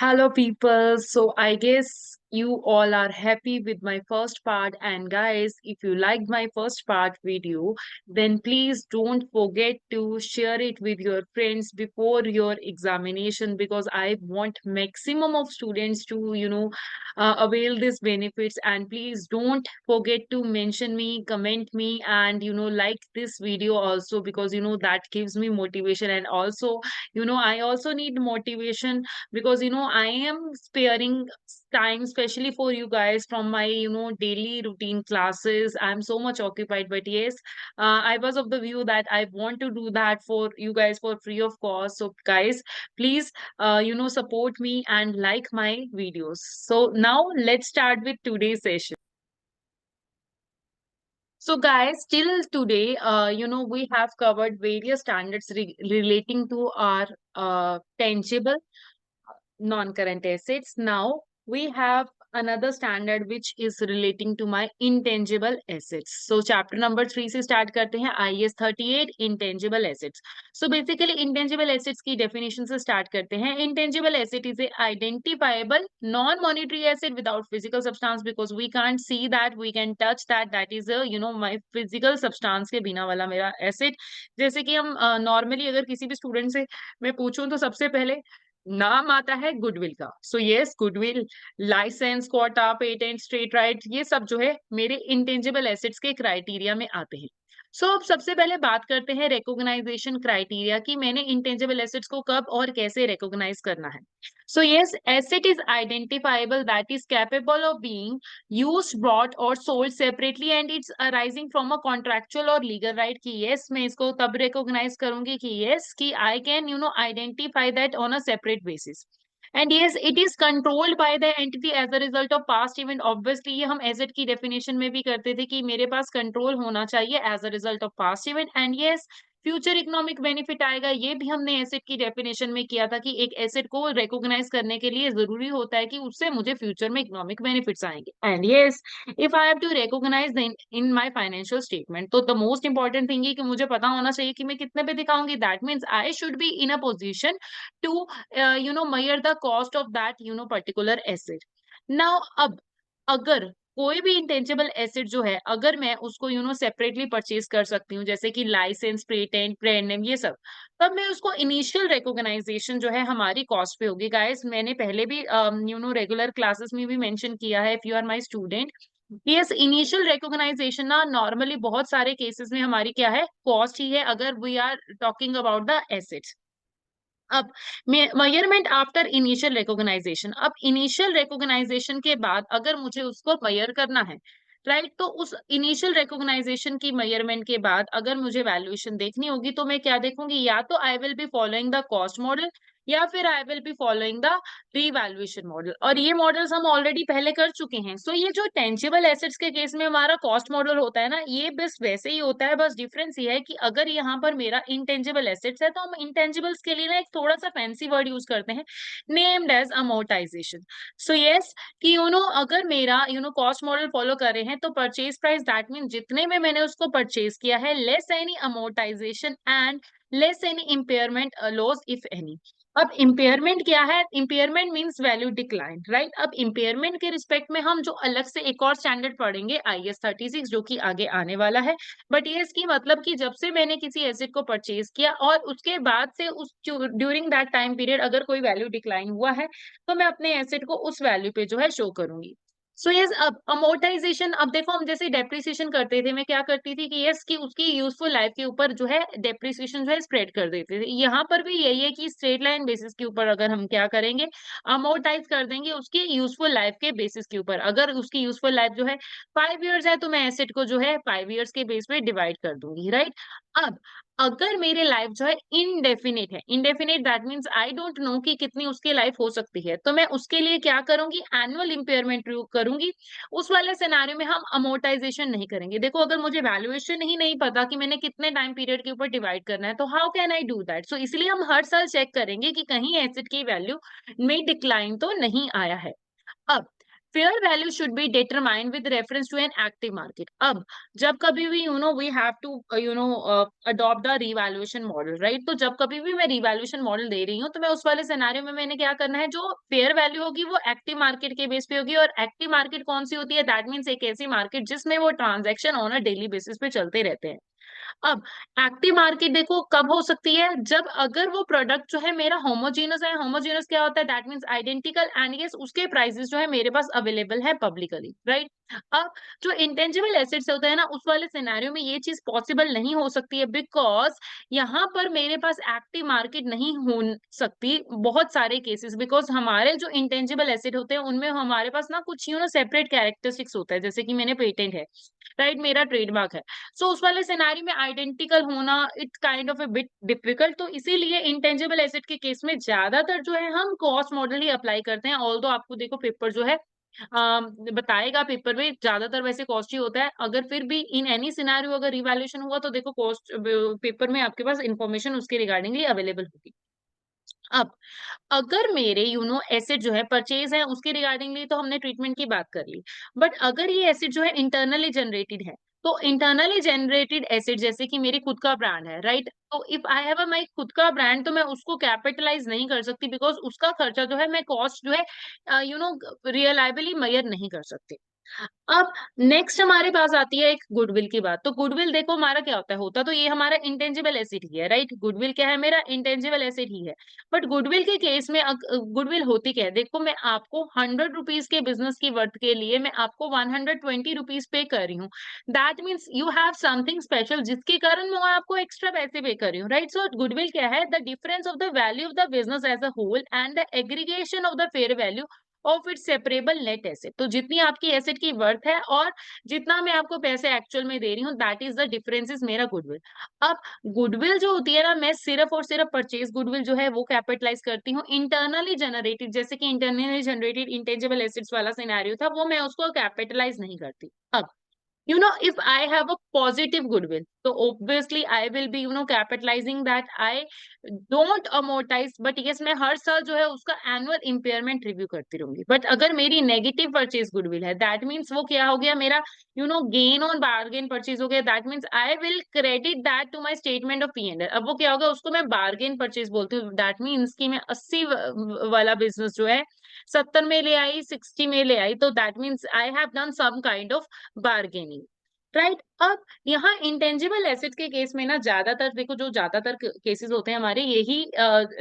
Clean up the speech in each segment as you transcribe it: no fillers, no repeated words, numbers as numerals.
Hello, people. So, I guess you all are happy with my first part. And, guys, if you liked my first part video, then please don't forget to share it with your friends before your examination because I want maximum of students to, avail these benefits. And please don't forget to mention me, comment me, and, like this video also because, that gives me motivation. And also, I also need motivation because I am sparing time especially for you guys from my daily routine classes. I'm so much occupied, but yes, I was of the view that I want to do that for you guys for free of cost. So guys, please support me and like my videos. So now let's start with today's session. So guys, till today, we have covered various standards relating to our tangible non-current assets. Now we have another standard which is relating to my intangible assets. So chapter number 3 से start करते हैं IAS 38 intangible assets. So basically intangible assets की definition से start करते हैं. Intangible asset is a identifiable non-monetary asset without physical substance because we can't see that, we can touch that. That is a my physical substance के बिना वाला मेरा asset. जैसे कि हम normally अगर किसी भी student से मैं पूछूं तो सबसे पहले नाम आता है गुडविल का. So yes, goodwill, licence, quota, patent, straight right, ये सब जो है मेरे इंटेंजिबल एसेट्स के क्राइटेरिया में आते हैं. सो अब सबसे पहले बात करते हैं रिकॉग्नाइजेशन क्राइटेरिया की मैंने इंटेंजिबल एसेट्स को कब और कैसे रिकॉग्नाइज करना है. So yes, asset is identifiable that is capable of being used, bought or sold separately and it's arising from a contractual or legal right कि yes मैं इसको तब recognize करूंगी कि yes कि I can identify that on a separate basis. And yes, it is controlled by the entity as a result of past event. Obviously ये हम asset की definition में भी करते थे कि मेरे पास control होना चाहिए as a result of past event. And yes, future economic benefit आएगा, ये भी हमने एसेट की डेफिनेशन में किया था कि एक एसेट को रिकॉग्नाइज करने के लिए जरूरी होता है कि उससे मुझे फ्यूचर में इकोनॉमिक बेनिफिट्स आएंगे. And yes, if I have to recognise in my financial statement तो द मोस्ट इंपॉर्टेंट थिंग है कि मुझे पता होना चाहिए कि मैं कितने पे दिखाऊंगी. That means I should be in a position to measure the cost of that particular asset. Now अब अगर कोई भी इंटेंजिबल एसेट जो है अगर मैं उसको सेपरेटली परचेज कर सकती हूँ जैसे कि लाइसेंस, पेटेंट, ब्रांड नेम, ये सब, तब मैं उसको इनिशियल रिकॉग्नाइजेशन जो है हमारी कॉस्ट पे होगी. गाइस मैंने पहले भी रेगुलर क्लासेस में भी मेंशन किया है, if you are my student, yes initial recognition ना नॉर्मली बहुत सारे केसेस में हमारी क्या है, कॉस्ट ही है अगर we are talking about the assets. अब मेजरमेंट आफ्टर इनिशियल रिकॉग्नाइजेशन, अब इनिशियल रिकॉग्नाइजेशन के बाद अगर मुझे उसको मेजर करना है, राइट, तो उस इनिशियल रिकॉग्नाइजेशन की मेजरमेंट के बाद अगर मुझे वैल्यूएशन देखनी होगी तो मैं क्या देखूंगी, या तो आई will be following the cost model या फिर आई will be following the revaluation model. और ये मॉडल्स हम ऑलरेडी पहले कर चुके हैं. सो ये जो टेंजिबल एसेट्स के केस में हमारा कॉस्ट मॉडल होता है ना, ये बस वैसे ही होता है, बस डिफरेंस ये है कि अगर यहाँ पर मेरा इंटेंजिबल एसेट्स है तो हम इंटेंजिबल्स के लिए ना एक थोड़ा सा फैंसी वर्ड यूज करते हैं, named as amortisation. So yes कि अगर मेरा कॉस्ट मॉडल फॉलो कर रहे हैं तो परचेज प्राइस दैट मीन जितने में मैंने उसको परचेज किया है less any amortisation and less any impairment loss if any. अब इम्पेयरमेंट क्या है, impairment means value decline, right. अब इम्पेयरमेंट के रिस्पेक्ट में हम जो अलग से एक और स्टैंडर्ड पढ़ेंगे IAS 36 जो कि आगे आने वाला है. बट ये इसकी मतलब कि जब से मैंने किसी एसेट को परचेज किया और उसके बाद से उस ड्यूरिंग दैट टाइम पीरियड अगर कोई वैल्यू डिक्लाइन हुआ है तो मैं अपने एसेट को उस वैल्यू पे जो है शो करूंगी. सो यस, अब अमोर्टाइजेशन, अब देखो हम जैसे डेप्रिसिएशन करते थे, मैं क्या करती थी कि यस कि उसकी यूजफुल लाइफ के ऊपर जो है डेप्रिसिएशन जो है स्प्रेड कर देते थे. यहाँ पर भी यही है कि स्ट्रेट लाइन बेसिस के ऊपर अगर हम क्या करेंगे, अमोर्टाइज कर देंगे उसकी यूजफुल लाइफ के बेसिस के ऊपर. अगर उसकी यूजफुल लाइफ जो है 5 ईयर्स है तो मैं एसेट को जो है 5 ईयर्स के बेस पे डिवाइड कर दूंगी, राइट. अब अगर मेरी लाइफ जो है इनडेफिनिट है, indefinite that means I don't know कि कितनी उसकी लाइफ हो सकती है, तो मैं उसके लिए क्या करूंगी, एनुअल इंपेयरमेंट करूंगी. उस वाले सिनेरियो में हम अमोर्टाइजेशन नहीं करेंगे. देखो अगर मुझे वैल्यूएशन ही नहीं पता कि मैंने कितने टाइम पीरियड के ऊपर डिवाइड करना है तो how can I do that. So इसलिए हम हर साल चेक करेंगे कि कहीं एसेट की वैल्यू में डिक्लाइन तो नहीं आया है. अब fair value should be determined with reference to an active market. अब जब कभी भी we have to adopt the revaluation model, right? तो जब कभी भी मैं रिवैल्यूएशन मॉडल दे रही हूँ तो मैं उस वाले सिनेरियो में मैंने क्या करना है, जो फेयर वैल्यू होगी वो एक्टिव मार्केट के बेस पे होगी। और एक्टिव मार्केट कौन सी होती है? दैट मीन्स एक ऐसी मार्केट जिसमें वो transaction on a daily basis पे चलते रहते हैं। अब एक्टिव मार्केट देखो कब हो सकती है, जब अगर वो प्रोडक्ट जो है मेरा होमोजेनस है। होमोजेनस क्या होता है? That means identical, and yes उसके प्राइसेस जो है मेरे पास अवेलेबल है पब्लिकली, राइट? अब जो इंटेंजिबल एसेट्स होते हैं ना, उस वाले सिनेरियो में ये चीज पॉसिबल नहीं हो सकती है, बिकॉज यहाँ पर मेरे पास एक्टिव मार्केट नहीं हो सकती बहुत सारे केसेस, बिकॉज हमारे जो इंटेंजिबल एसेट होते हैं उनमें हमारे पास ना कुछ सेपरेट कैरेक्टरिस्टिक्स होता है, जैसे कि मैंने पेटेंट है, राइट? मेरा ट्रेडमार्क है। सो उस वाले सिनेरियो में आइडेंटिकल होना it's kind of A bit difficult. तो इसीलिए इंटेंजिबल एसेट के केस में ज्यादातर जो है हम कॉस्ट मॉडल ही अप्लाई करते हैं। ऑल्दो आपको देखो पेपर जो है बताएगा, पेपर में ज्यादातर वैसे कॉस्ट ही होता है। अगर फिर भी इन एनी सिनेरियो अगर रिवैल्यूएशन हुआ तो देखो कॉस्ट पेपर में आपके पास इंफॉर्मेशन उसके रिगार्डिंगली अवेलेबल होगी। अब अगर मेरे एसेट जो है परचेज है, उसके रिगार्डिंगली तो हमने ट्रीटमेंट की बात कर ली। बट अगर ये एसेट जो है इंटरनली जनरेटेड है, तो इंटरनली जनरेटेड एसेट जैसे कि मेरी खुद का ब्रांड है, राइट? तो इफ आई हैव अ माई खुद का ब्रांड, तो मैं उसको कैपिटलाइज नहीं कर सकती, बिकॉज उसका खर्चा जो है मैं कॉस्ट जो है रियलाइबली मेजर नहीं कर सकती। अब नेक्स्ट हमारे पास आती है एक गुडविल की बात। तो गुडविल देखो हमारा क्या होता है, होता तो ये हमारा इंटेंजिबल एसेट ही है, राइट? गुडविल क्या है? मेरा इंटेंजिबल एसेट ही है। बट गुडविल के केस में गुडविल होती क्या है? देखो मैं आपको 100 रुपीज के बिजनेस की वर्थ के लिए मैं आपको 120 रुपीज पे कर रही हूँ। That means you have something special, जिसके कारण मैं आपको एक्स्ट्रा पैसे पे कर रही हूँ, राइट? सो गुडविल क्या है? The difference of the value of the business as a whole and the aggregation of the fair value of its separable net asset. तो जितनी आपकी एसेट की वर्थ है और जितना मैं आपको पैसे एक्चुअल में दे रही हूँ, that is the difference is मेरा गुडविल। अब गुडविल जो होती है ना, मैं सिर्फ और सिर्फ परचेज गुडविल जो है वो कैपिटलाइज करती हूँ। इंटरनली जनरेटेड, जैसे कि इंटरनली जनरेटेड इंटेंजिबल एसेट्स वाला सिनेरियो था, वो मैं उसको कैपिटलाइज नहीं करती। अब if I have a positive goodwill, so obviously I will be capitalizing that I don't amortize, but yes मैं हर साल जो है उसका एनुअल इम्पेयरमेंट रिव्यू करती रहूंगी। बट अगर मेरी नेगेटिव परचेज गुडविल है, दैट मीन्स वो क्या हो गया मेरा गेन ऑन बार्गेन परचेज हो गया। That means I will credit that to my statement of P&L। अब वो क्या होगा, उसको मैं बार्गेन परचेज बोलती हूँ। दैट मीन्स कि मैं 80 वाला बिजनेस जो है 70 में ले आई, 60 में ले आई, तो that means I have done some kind of bargaining, right? अब यहाँ इंटेंजिबल एसेट के केस में ना ज्यादातर देखो, जो ज्यादातर केसेस होते हैं हमारे, यही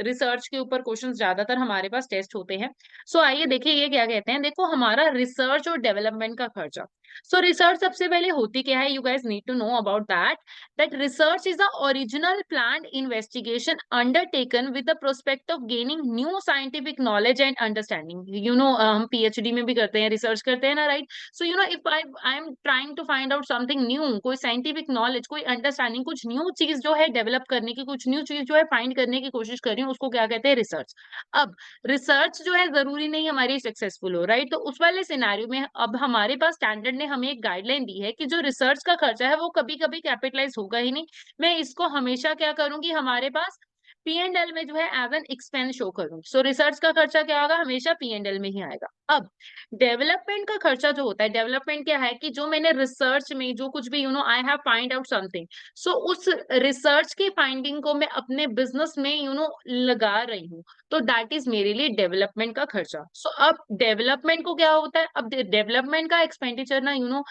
रिसर्च के ऊपर क्वेश्चंस ज्यादातर हमारे पास टेस्ट होते हैं। सो आइए देखिए ये क्या कहते हैं। देखो हमारा रिसर्च और डेवलपमेंट का खर्चा। सो रिसर्च सबसे पहले होती क्या है, you guys need to know about that research is the original planned investigation undertaken with the prospect of gaining new scientific knowledge and understanding. हम पीएचडी में भी करते हैं, रिसर्च करते हैं ना, right? So if I am trying to find out something new, कोई scientific knowledge, कोई अंडरस्टैंडिंग, कुछ न्यू चीज जो है डेवलप करने की, कुछ न्यू चीज जो है फाइंड करने की कोशिश कर रही हूँ, उसको क्या कहते हैं? रिसर्च। अब रिसर्च जो है जरूरी नहीं हमारी सक्सेसफुल हो, राइट? तो उस वाले सिनेरियो में अब हमारे पास स्टैंडर्ड ने हमें एक गाइडलाइन दी है कि जो रिसर्च का खर्चा है वो कभी कभी कैपिटलाइज होगा ही नहीं। मैं इसको हमेशा क्या करूंगी, हमारे पास P&L में जो है एज एन एक्सपेंस शो करूंगी। सो रिसर्च का खर्चा क्या होगा, हमेशा P&L में ही आएगा। अब डेवलपमेंट का खर्चा जो होता है, डेवलपमेंट क्या है कि जो मैंने रिसर्च में जो कुछ भी I have find out something, so उस रिसर्च की फाइंडिंग को मैं अपने बिजनेस में लगा रही हूँ, तो दैट इज मेरे लिए डेवलपमेंट का खर्चा। सो अब डेवलपमेंट को क्या होता है, अब डेवलपमेंट का एक्सपेंडिचर ना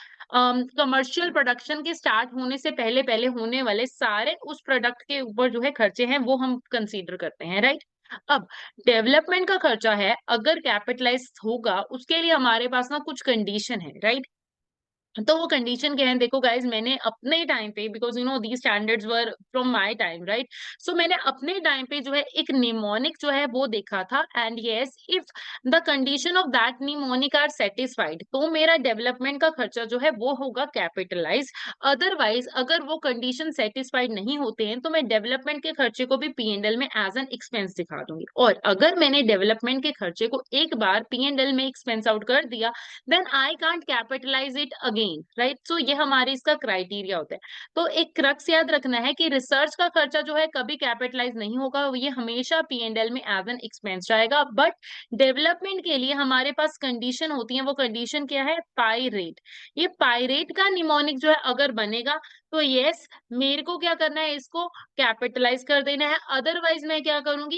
कमर्शियल प्रोडक्शन के स्टार्ट होने से पहले पहले होने वाले सारे उस प्रोडक्ट के ऊपर जो है खर्चे हैं वो हम कंसीडर करते हैं, राइट? अब डेवलपमेंट का खर्चा है, अगर कैपिटलाइज होगा उसके लिए हमारे पास ना कुछ कंडीशन है, राइट? तो वो कंडीशन क्या है, देखो गाइज मैंने अपने टाइम पे, because the standards were from my time, right? So मैंने अपने टाइम पे जो है एक निमोनिक जो है वो देखा था, and yes if the condition of that mnemonic are satisfied, तो मेरा डेवलपमेंट का खर्चा जो है वो होगा कैपिटलाइज। अदरवाइज अगर वो कंडीशन सेटिस्फाइड नहीं होते हैं तो मैं डेवलपमेंट के खर्चे को भी P&L में एज एन एक्सपेंस दिखा दूंगी। और अगर मैंने डेवलपमेंट के खर्चे को एक बार P&L में एक्सपेंस आउट कर दिया, then I can't capitalize it again, right? So ये हमारे इसका क्राइटेरिया होता है। तो एक क्रक्स याद रखना है कि रिसर्च का खर्चा जो है कभी कैपिटलाइज नहीं होगा, ये हमेशा P&L में एज एन एक्सपेंस जाएगा। बट डेवलपमेंट के लिए हमारे पास कंडीशन होती है, वो कंडीशन क्या है? पाई रेट। ये पाई रेट का निमोनिक जो है अगर बनेगा तो यस, मेरे को क्या करना है? इसको कैपिटलाइज कर देना है। अदरवाइज मैं क्या करूंगी?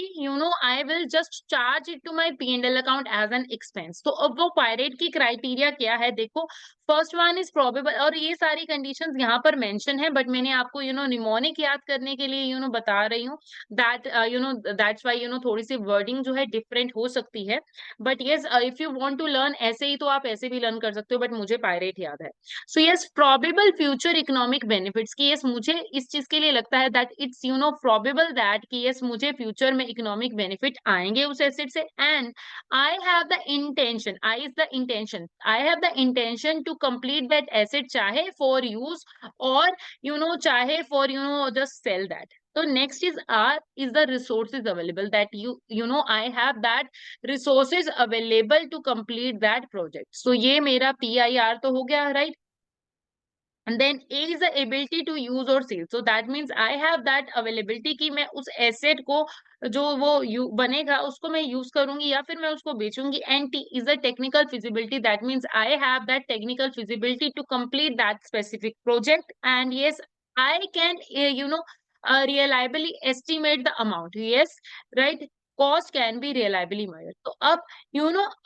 I will just charge it to my P&L account as an expense. तो अब वो पायरेट की क्राइटेरिया क्या है? देखो, फर्स्ट वन इज प्रोबेबल, और ये सारी कंडीशंस यहाँ पर मेंशन है, बट मैंने आपको निमोनिक याद करने के लिए बता रही हूँ दैट दैट्स व्हाई थोड़ी सी वर्डिंग जो है डिफरेंट हो सकती है। But yes, if you want to learn ऐसे ही तो आप ऐसे भी लर्न कर सकते हो, बट मुझे पायरेट याद है। So yes, probable future economic benefits की यस, मुझे इस चीज के लिए लगता है दैट इट्स प्रोबेबल दैट कि यस, मुझे फ्यूचर में इकोनॉमिक बेनिफिट आएंगे उस एसेट से। And I have the intention, I is the intention, I have the intention to complete that asset, चाहे फॉर यूज और चाहे for just sale that. So next is R is the resources available that I have that resources available to complete that project. So ये मेरा PIR तो हो गया, right? And then A is the ability to use or sell. So that means I have that availability कि मैं उस asset को जो वो बनेगा उसको मैं use करूंगी या फिर मैं उसको बेचूंगी. And T is the technical feasibility. That means I have that technical feasibility to complete that specific project. And yes, I can reliably estimate the amount. Yes, right. Cost can be reliably measured. तो अब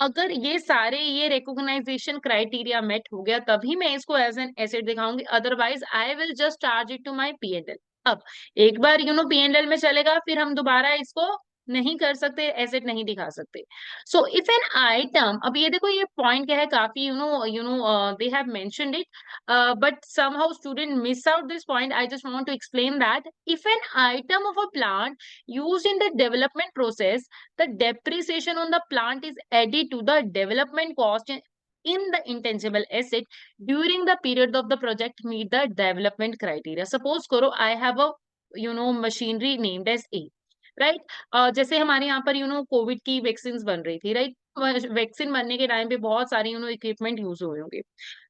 अगर ये सारे ये recognition criteria met हो गया तभी मैं इसको एज एन एसेट दिखाऊंगी, otherwise I will just charge it to my P&L। अब एक बार P&L में चलेगा, फिर हम दोबारा इसको नहीं कर सकते, एसेट नहीं दिखा सकते। सो इफ एन आइटम, अब ये देखो ये पॉइंट क्या है, काफी they have mentioned it, but somehow student miss out this point. I just want to explain that if an item of a plant used in the development process, the depreciation on the plant is added to the development cost in the intangible asset during the period of the project meet the development criteria. Suppose करो I have a machinery named as A, right? जैसे हमारे यहाँ पर Covid की vaccine बन रही थी, right? Vaccine बनने के टाइम पे बहुत सारी इक्विपमेंट यूज हुए होंगे।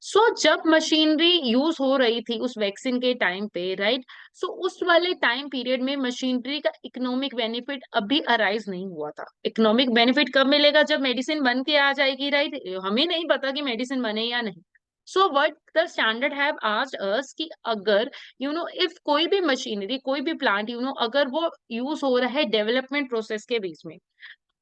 सो जब मशीनरी यूज हो रही थी उस वैक्सीन के टाइम पे, राइट? सो उस वाले टाइम पीरियड में मशीनरी का इकोनॉमिक बेनिफिट अभी अराइज नहीं हुआ था। इकोनॉमिक बेनिफिट कब मिलेगा? जब मेडिसिन बन के आ जाएगी, राइट? हमें नहीं पता कि मेडिसिन बने या नहीं। So what the standard have asked us कि अगर इफ कोई भी मशीनरी, कोई भी प्लांट अगर वो यूज हो रहा है डेवलपमेंट प्रोसेस के बीच में,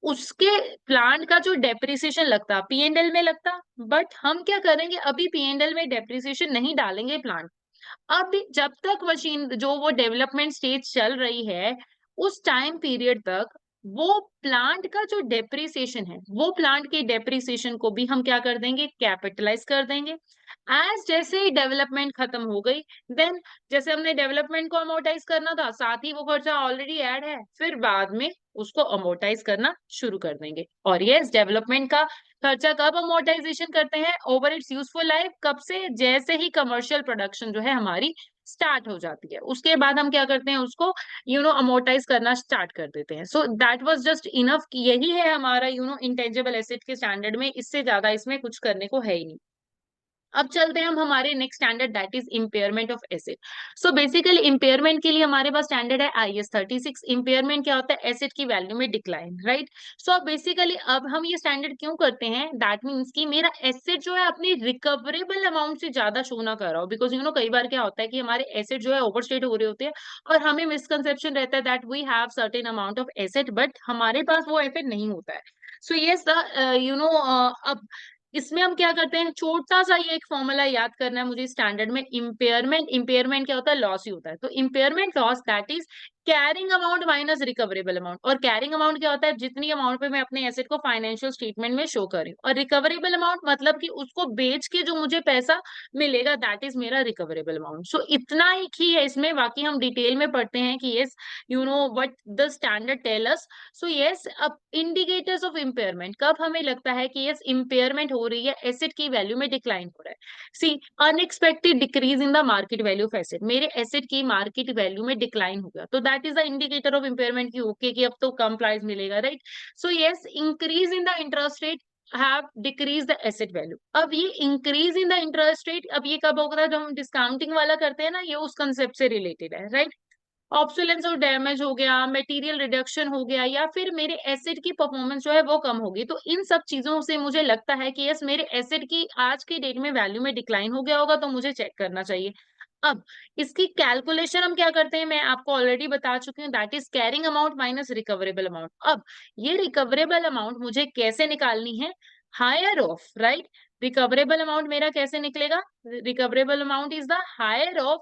उसके प्लांट का जो डेप्रिसिएशन लगता P&L में लगता, बट हम क्या करेंगे, अभी P&L में डेप्रिसिएशन नहीं डालेंगे प्लांट। अब जब तक मशीन जो वो डेवलपमेंट स्टेज चल रही है उस टाइम पीरियड तक वो प्लांट का जो डेप्रिसिएशन है, वो प्लांट के डेप्रिसिएशन को भी हम क्या कर देंगे? कैपिटलाइज कर देंगे। एज जैसे ही डेवलपमेंट खत्म हो गई, देन जैसे हमने डेवलपमेंट को अमोर्टाइज करना था, साथ ही वो खर्चा ऑलरेडी ऐड है, फिर बाद में उसको अमोर्टाइज करना शुरू कर देंगे। और यस, डेवलपमेंट का खर्चा कब अमोर्टाइजेशन करते हैं? Over it's useful life. कब से? जैसे ही कमर्शियल प्रोडक्शन जो है हमारी स्टार्ट हो जाती है, उसके बाद हम क्या करते हैं? उसको अमोर्टाइज करना स्टार्ट कर देते हैं। So that was just enough कि यही है हमारा इंटेंजिबल एसेट के स्टैंडर्ड में, इससे ज्यादा इसमें कुछ करने को है ही नहीं। अब चलते हैं हम हमारे next standard, that is impairment of asset. So basically impairment के लिए हमारे पास स्टैंडर्ड है IS 36। इम्पेयरमेंट क्या होता है? एसेट की वैल्यू में डिक्लाइन, राइट? सो बेसिकली अब हम ये स्टैंडर्ड क्यों करते हैं? दैट मीन्स कि मेरा एसेट जो है अपनी रिकवरेबल अमाउंट से ज्यादा शो ना कर रहा हो, बिकॉज कई बार क्या होता है कि हमारे एसेट जो है ओवरस्टेट हो रहे होते हैं और हमें मिसकंसेप्शन रहता है that we have certain amount of asset, but हमारे पास वो एसेट नहीं होता है। सो यस, अब इसमें हम क्या करते हैं? छोटा सा ये एक फॉर्मूला याद करना है मुझे स्टैंडर्ड में। इम्पेयरमेंट, इम्पेयरमेंट क्या होता है? लॉस ही होता है। तो impairment loss that is carrying amount minus recoverable amount. और कैरिंग अमाउंट क्या होता है? जितनी अमाउंट पे मैं अपने एसेट को फाइनेंशियल स्टेटमेंट में शो कर रही हूँ। और रिकवरेबल अमाउंट मतलब कि उसको बेच के जो मुझे पैसा मिलेगा, दैट इज मेरा रिकवरेबल अमाउंट। सो इतना ही है इसमें, बाकी हम डिटेल में पढ़ते हैं कि yes what the standard tell us. So yes, अब इंडिकेटर्स ऑफ इम्पेयरमेंट, कब हमें लगता है कि यस इम्पेयरमेंट हो रही है, एसेट की वैल्यू में डिक्लाइन हो रहा है? See, unexpected decrease in the market value of asset, मेरे एसेट की मार्केट वैल्यू में डिक्लाइन हो गया, तो that is the indicator of impairment की ओके कि अब तो कम प्राइस मिलेगा, right? So yes, increase in the interest rate, have decrease the asset value. अब ये increase in the interest rate, अब ये कब होता है जब हम डिस्काउंटिंग वाला करते हैं ना, ये उस कंसेप्ट से रिलेटेड है, राइट। ऑब्सोलेंस और डैमेज हो गया, मटेरियल रिडक्शन हो गया, या फिर मेरे एसेट की परफॉर्मेंस जो है वो कम होगी, तो इन सब चीजों से मुझे लगता है कि यस मेरे एसेट की आज की डेट में वैल्यू में डिक्लाइन हो गया होगा, तो मुझे चेक करना चाहिए। अब इसकी कैलकुलेशन हम क्या करते हैं, मैं आपको ऑलरेडी बता चुकी हूँ, that is carrying amount minus recoverable amount. अब ये रिकवरेबल अमाउंट मुझे कैसे निकालनी है, higher of, right. Recoverable amount मेरा कैसे निकलेगा, recoverable amount is the higher of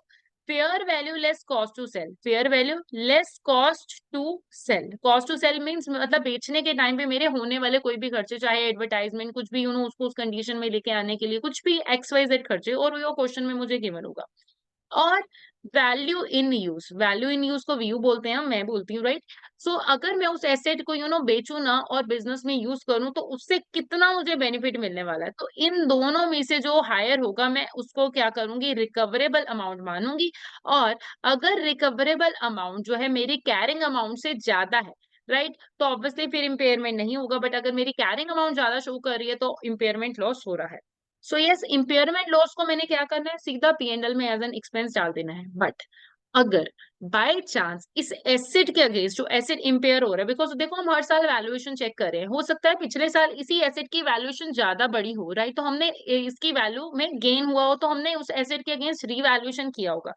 fair value less cost to sell, fair value less cost to sell. Cost to sell means मतलब बेचने के टाइम पे मेरे होने वाले कोई भी खर्चे, चाहे एडवर्टाइजमेंट कुछ भी उसको उस कंडीशन में लेके आने के लिए कुछ भी एक्स वाई जेड खर्चे, और वो क्वेश्चन में मुझे गिवन होगा। और वैल्यू इन यूज को व्यू बोलते हैं, मैं बोलती हूँ, राइट। सो अगर मैं उस एसेट को बेचू ना और बिजनेस में यूज करूँ, तो उससे कितना मुझे बेनिफिट मिलने वाला है, तो इन दोनों में से जो हायर होगा मैं उसको क्या करूंगी, रिकवरेबल अमाउंट मानूंगी। और अगर रिकवरेबल अमाउंट जो है मेरी कैरिंग अमाउंट से ज्यादा है, राइट, तो ऑब्वियसली फिर इम्पेयरमेंट नहीं होगा, बट अगर मेरी कैरिंग अमाउंट ज्यादा शो कर रही है तो इम्पेयरमेंट लॉस हो रहा है। सो यस, इम्पेयरमेंट लॉस को मैंने क्या करना है, सीधा पीएनएल में एज एन एक्सपेंस डाल देना है। बट अगर बाय चांस इस एसेट के अगेंस्ट जो एसेट इम्पेयर हो रहा है, बिकॉज देखो हम हर साल वैल्यूएशन चेक कर रहे हैं, हो सकता है पिछले साल इसी एसेट की वैल्यूएशन ज्यादा बड़ी हो, राइट, तो हमने इसकी वैल्यू में गेन हुआ हो, तो हमने उस एसेट के अगेंस्ट रीवैल्यूएशन किया होगा,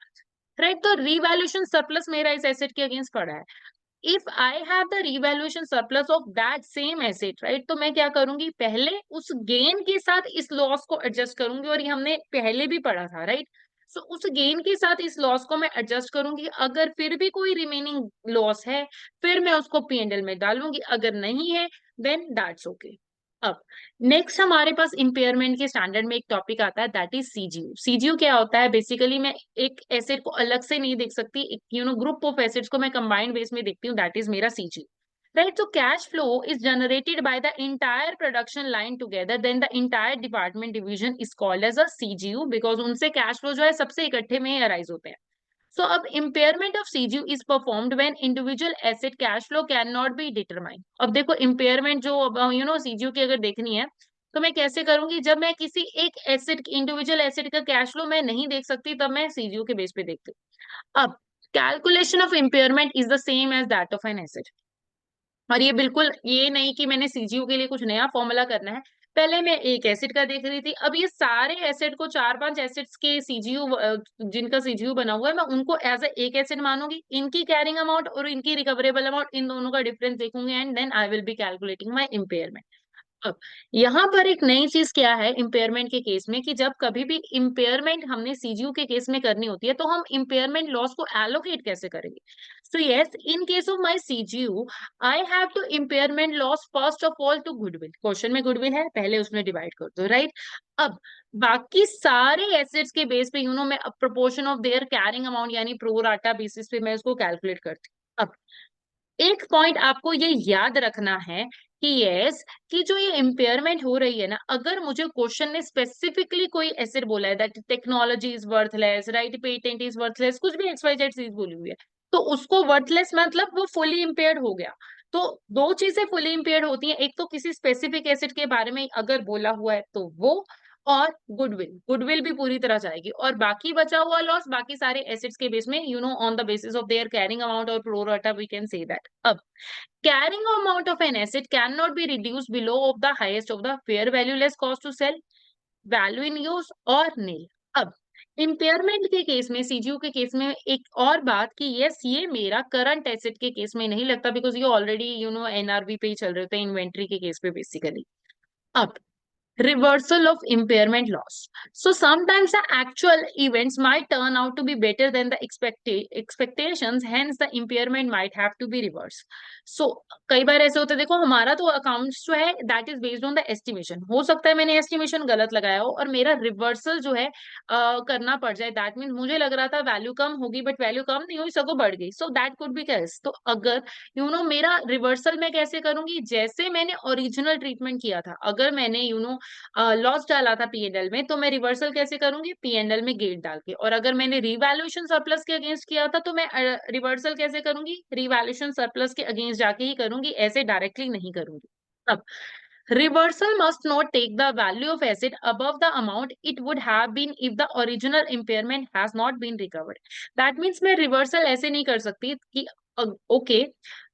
राइट। तो रीवैल्यूएशन सरप्लस मेरा इस एसेट के अगेंस्ट पड़ा है। If I have the revaluation surplus of that same asset, right, तो मैं क्या करूंगी, पहले उस गेन के साथ इस लॉस को एडजस्ट करूंगी, और ये हमने पहले भी पढ़ा था, राइट। सो उस गेन के साथ इस लॉस को मैं एडजस्ट करूंगी, अगर फिर भी कोई रिमेनिंग लॉस है फिर मैं उसको पीएनएल में डालूंगी, अगर नहीं है देन दैट्स ओके। अब नेक्स्ट हमारे पास इम्पेयरमेंट के स्टैंडर्ड में एक टॉपिक आता है, दैट इज सीजीयू। सीजीयू क्या होता है, बेसिकली मैं एक एसेट को अलग से नहीं देख सकती, एक ग्रुप ऑफ एसेट्स को मैं कंबाइंड बेस में देखती हूँ, दैट इज मेरा सीजीयू, राइट। तो cash flow is generated by the entire production line together, then the entire department division is called as a CGU, because उनसे कैश फ्लो जो है सबसे इकट्ठे में अराइज होते हैं। So, अब impairment of CGU is performed when individual asset cash flow cannot be determined. अब देखो impairment जो CGU की अगर देखनी है, तो मैं कैसे करूंगी, जब मैं किसी एक एसेट इंडिविजुअल एसेट का कैश फ्लो मैं नहीं देख सकती, तब मैं सीजीयू के बेस पे देखती हूँ। अब calculation of impairment is the same as that of an asset. और ये बिल्कुल ये नहीं कि मैंने सीजीयू के लिए कुछ नया फॉर्मूला करना है, पहले मैं एक एसिड का देख रही थी, अब ये सारे एसिड को चार पांच एसिड्स के सीजीयू जिनका सीजीयू बना हुआ है, मैं उनको एज एक एसिड मानूंगी, इनकी कैरिंग अमाउंट और इनकी रिकवरेबल अमाउंट, इन दोनों का डिफरेंस देखूंगी, and then I will be calculating my impairment. अब यहाँ पर एक नई चीज क्या है इम्पेयरमेंट के केस में, कि जब कभी भी इम्पेयरमेंट हमने सीजीयू के केस में करनी होती है, तो हम इम्पेयरमेंट लॉस को एलोकेट कैसे करेंगे। So yes, in case of my CGU I have to impairment loss first of all to goodwill, question में गुडविल है, पहले उसमें डिवाइड कर दो, राइट। अब बाकी सारे एसेट्स के बेस पे मैं proportion of their carrying amount यानी प्रो राटा बेसिस पे मैं उसको कैलकुलेट करती हूँ। अब एक पॉइंट आपको ये याद रखना है कि यस, कि जो ये इम्पेयरमेंट हो रही है ना, अगर मुझे क्वेश्चन ने स्पेसिफिकली कोई एसेट बोला है that technology is worthless, right, patent is worthless, कुछ भी एक्स वाई जेड चीज बोली हुई है, तो उसको वर्थलेस मतलब वो फुली इम्पेयर्ड हो गया। तो दो चीजें फुली इम्पेयर्ड होती हैं, एक तो किसी स्पेसिफिक एसेट के बारे में अगर बोला हुआ है तो वो, और गुडविल, गुडविल भी पूरी तरह जाएगी, और बाकी बचा हुआ लॉस बाकी सारे एसेट्स के बेस में on the basis of their carrying amount और pro rata we can say that. अब carrying amount of an asset cannot be reduced below of the highest of the fair value less cost to sell, value in use और nil। अब impairment के case में, CGU के case में एक और बात कि यस ये मेरा करंट एसेट के केस में नहीं लगता, बिकॉज ये ऑलरेडी एनआरवी पे ही चल रहे होते हैं, इन्वेंट्री के केस पे बेसिकली। अब reversal of impairment loss. So sometimes the actual events might turn out to be better than the expectations, hence the impairment might have to be reversed. So कई बार ऐसे होता है, देखो हमारा तो अकाउंट्स जो है that is based on the estimation, हो सकता है मैंने एस्टिमेशन गलत लगाया हो और मेरा रिवर्सल जो है करना पड़ जाए, दैट मीन मुझे लग रहा था वैल्यू कम होगी बट वैल्यू कम नहीं हुई, सगों बढ़ गई, so that could B case. तो अगर मेरा रिवर्सल मैं कैसे करूंगी, जैसे मैंने ओरिजिनल ट्रीटमेंट किया था, अगर मैंने लॉस डाला था पीएनएल में, तो मैं रिवर्सल कैसे करूंगी, पीएनएल में गेट डाल के, और अगर मैंने रिवैल्यूएशन सरप्लस के अगेंस्ट किया था तो मैं रिवर्सल कैसे करूंगी, रिवैल्यूएशन सरप्लस के अगेंस्ट जाके ही करूंगी, ऐसे डायरेक्टली नहीं करूंगी। अब Reversal must not take the value of asset above the amount it would have been if the original impairment has not been recovered. That means मैं reversal ऐसे नहीं कर सकती कि ओके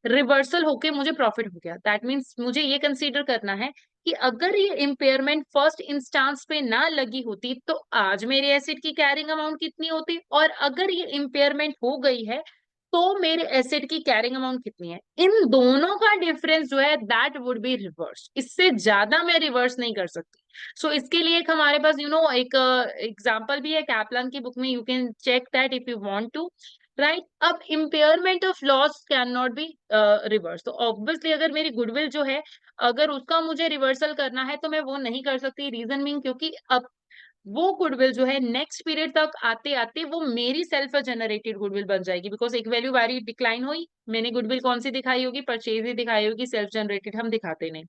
रिवर्सल होके मुझे प्रॉफिट हो गया, दैट मीन्स मुझे ये कंसीडर करना है कि अगर ये इम्पेयरमेंट फर्स्ट इंस्टांस पे ना लगी होती तो आज मेरे एसेट की कैरिंग अमाउंट कितनी होती, और अगर ये इम्पेयरमेंट हो गई है तो मेरे एसेट की कैरिंग अमाउंट कितनी है, इन दोनों का डिफरेंस जो है दैट वुड बी रिवर्स, इससे ज्यादा मैं रिवर्स नहीं कर सकती। सो इसके लिए एक हमारे पास एक एग्जांपल भी है कैपलान की बुक में, you can check that if you want to, right. अब impairment of loss can not be reverse, तो ऑब्वियसली अगर मेरी गुडविल जो है अगर उसका मुझे रिवर्सल करना है तो मैं वो नहीं कर सकती, रीजन मीन क्योंकि अब वो गुडविल जो है नेक्स्ट पीरियड तक आते आते वो मेरी सेल्फ जनरेटेड गुडविल बन जाएगी, बिकॉज एक वैल्यू वारी डिक्लाइन हुई, मैंने गुडविल कौन सी दिखाई होगी, परचेज ही दिखाई होगी, सेल्फ जनरेटेड हम दिखाते नहीं।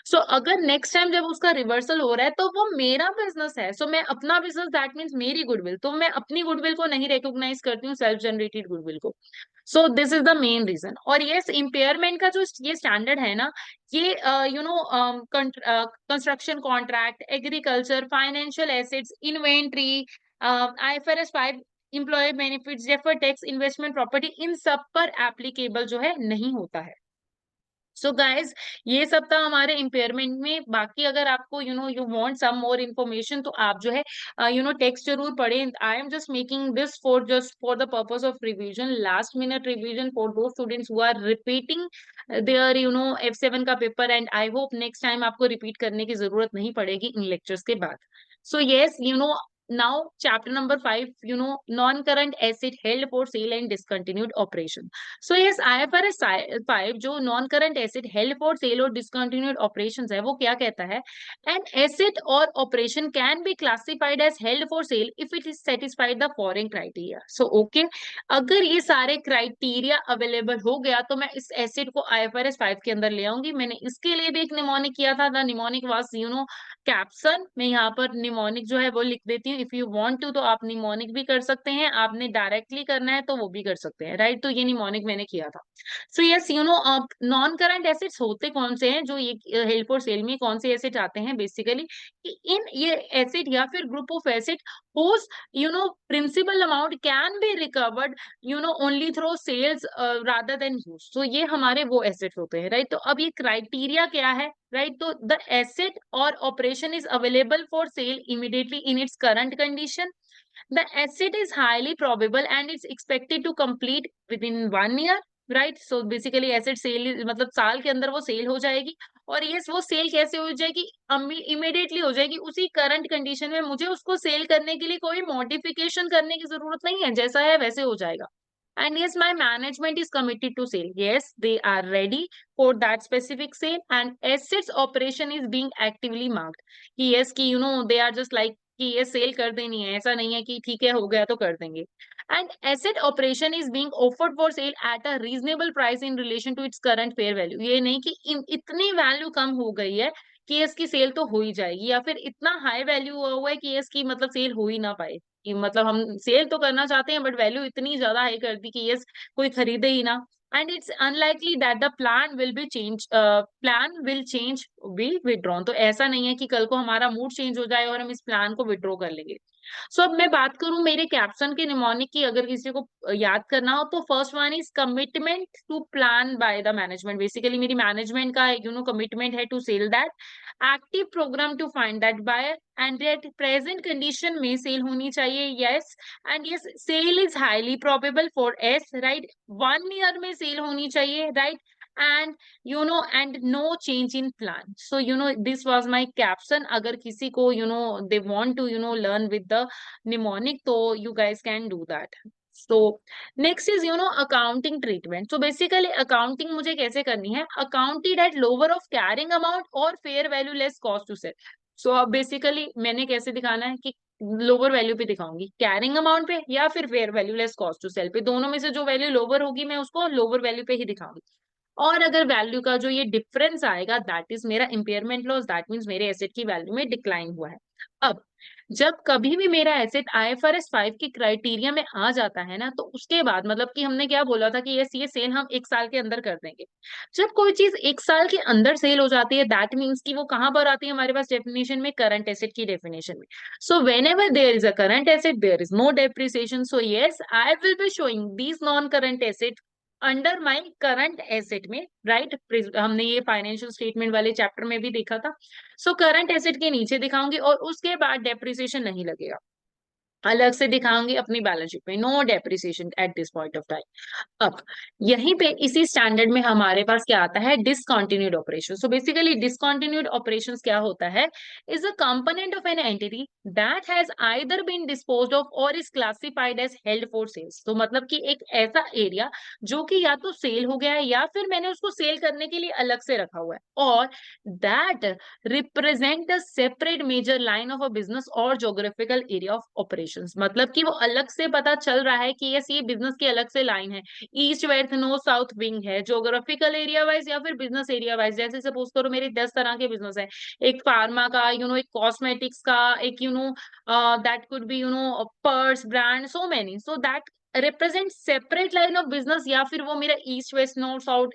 सो अगर नेक्स्ट टाइम जब उसका रिवर्सल हो रहा है तो वो मेरा बिजनेस है, सो मैं अपना बिजनेस, दैट मीन्स मेरी गुडविल, तो मैं अपनी गुडविल को नहीं रिकॉग्नाइज करती हूँ, सेल्फ जनरेटेड गुडविल को। So this is the main reason. और यस इम्पेयरमेंट का जो ये स्टैंडर्ड है ना, ये construction contract, agriculture, financial assets, inventory, IFRS 5, employ benefits, deferred tax, investment property, इन सब पर एप्लीकेबल जो है नहीं होता है। सो गाइज ये सब था हमारे इम्पेयरमेंट में। बाकी अगर आपको you want some more information तो आप जो है टेक्स्ट जरूर पढ़ें। I am just making this for just for the purpose of revision, last minute revision for the students who are repeating their F7 का paper, and I hope next time आपको repeat करने की जरूरत नहीं पड़ेगी इन लेक्चर्स के बाद। So yes now chapter number 5, non-current asset held for sale and discontinued operation. So yes, IFRS 5 जो non current asset held for sale और डिसकंटिन्यूड ऑपरेशंस है वो क्या कहता है, एन एसेट और operation can be classified as held for sale if it is satisfied the following criteria. So okay, अगर ये सारे क्राइटेरिया अवेलेबल हो गया तो मैं इस एसेट को IFRS 5 के अंदर ले आऊंगी। मैंने इसके लिए भी एक निमोनिक किया था, द निमोनिक वाज कैप्सन। मैं यहाँ पर निमोनिक जो है वो लिख देती हूँ, इफ यू वांट टू तो आप निमोनिक भी कर सकते हैं, आपने डायरेक्टली करना है तो वो भी कर सकते हैं, राइट। तो ये निमोनिक मैंने किया था। So yes non current assets होते कौन से हैं जो ये हेल्ड फॉर सेल में कौन से एसेट आते हैं बेसिकली, कि इन ये एसेट या फिर group of asset whose principal amount can be recovered only through sales rather than use। तो ये हमारे वो एसेट होते हैं, राइट। तो अब ये क्राइटेरिया क्या है, राइट। तो द एसेट और operation is available for sale immediately in its current condition, the asset is highly probable and it's expected to complete within 1 year, right. So basically asset sale मतलब साल के अंदर वो cell हो जाएगी, और ये वो सेल कैसे हो जाएगी, इमीडिएटली हो जाएगी उसी करंट कंडीशन में, मुझे उसको सेल करने के लिए कोई मॉडिफिकेशन करने की जरूरत नहीं है, जैसा है वैसे हो जाएगा। And yes, my management is committed to sale. Yes, they are ready for that specific sale, and assets operation is being actively marked. कि yes कि they are just like कि ये सेल कर देनी है, ऐसा नहीं है कि ठीक है हो गया तो कर देंगे। And asset operation is being offered for sale at a reasonable price in relation to its current fair value। ये नहीं कि इतनी वैल्यू कम हो गई है कि इसकी सेल तो हो ही जाएगी, या फिर इतना हाई वैल्यू हुआ हुआ है कि इसकी मतलब सेल हो ही ना पाए, कि मतलब हम सेल तो करना चाहते हैं बट वैल्यू इतनी ज्यादा हाई कर दी कि यस कोई खरीदे ही ना। And it's unlikely that the plan will change be withdrawn. तो ऐसा नहीं है कि कल को हमारा मूड चेंज हो जाए और हम इस प्लान को विड्रॉ कर लेंगे। सो अब मैं बात करूं मेरे कैप्शन के निमोनिक की, अगर किसी को याद करना हो तो first one is commitment to plan by the management. Basically मेरी मैनेजमेंट का कमिटमेंट है to sell that active program to find that buyer, and at present condition में सेल होनी चाहिए, yes. And yes sale is highly probable for us, right. 1 year में sale होनी चाहिए, right. And and no change in plan। so this was my caption। अगर किसी को they want to learn with the mnemonic तो you guys can do that। so next is accounting treatment। so basically accounting मुझे कैसे करनी है, accounted at lower of carrying amount और fair value less cost to sell। so अब basically मैंने कैसे दिखाना है कि लोअर वैल्यू पे दिखाऊंगी, कैरिंग अमाउंट पे या फिर fair value less cost to sell पे, दोनों में से जो वैल्यू लोअर होगी मैं उसको लोअर वैल्यू पे ही दिखाऊंगी। और अगर वैल्यू का जो ये डिफरेंस आएगा दैट इज मेरा इम्पेयरमेंट लॉस, दैट मीन्स मेरे एसेट की वैल्यू में डिक्लाइन हुआ है। अब जब कभी भी मेरा एसेट आईएफआरएस 5 के क्राइटेरिया में आ जाता है ना, तो उसके बाद मतलब कि हमने क्या बोला था कि यस ये सेल हम 1 साल के अंदर कर देंगे। जब कोई चीज़ 1 साल के अंदर सेल हो जाती है, दैट मीन्स कि वो कहाँ पर आती है हमारे पास डेफिनिशन में, करंट एसेट की डेफिनिशन में। So whenever there is a current asset, there is no depreciation. So yes, I will be showing these non current asset under my current asset में, राइट? हमने ये फाइनेंशियल स्टेटमेंट वाले chapter में भी देखा था। सो करंट एसेट के नीचे दिखाऊंगी और उसके बाद डेप्रिसिएशन नहीं लगेगा, अलग से दिखाऊंगी अपनी बैलेंस शीट में, no depreciation at this point of time. अब यहीं पे इसी स्टैंडर्ड में हमारे पास क्या आता है, discontinued operation. So basically discontinued operations क्या होता है, is a component of an entity that has either been disposed of और is classified as held for sales. तो मतलब कि एक ऐसा एरिया जो कि या तो सेल हो गया है या फिर मैंने उसको सेल करने के लिए अलग से रखा हुआ है, और that represent the separate major line of a business और ज्योग्राफिकल एरिया ऑफ ऑपरेशंस। मतलब कि वो अलग से पता चल रहा है कि यस ये बिजनेस की अलग से लाइन है, east west north south wing है, ज्योग्राफिकल एरिया वाइज या फिर बिजनेस एरिया वाइज। जैसे सपोज करो मेरे 10 तरह के बिजनेस है, एक फार्मा का, एक कॉस्मेटिक्स का, एक that could be purse brand, so many, so that represent separate line of business, या फिर वो मेरा east west north south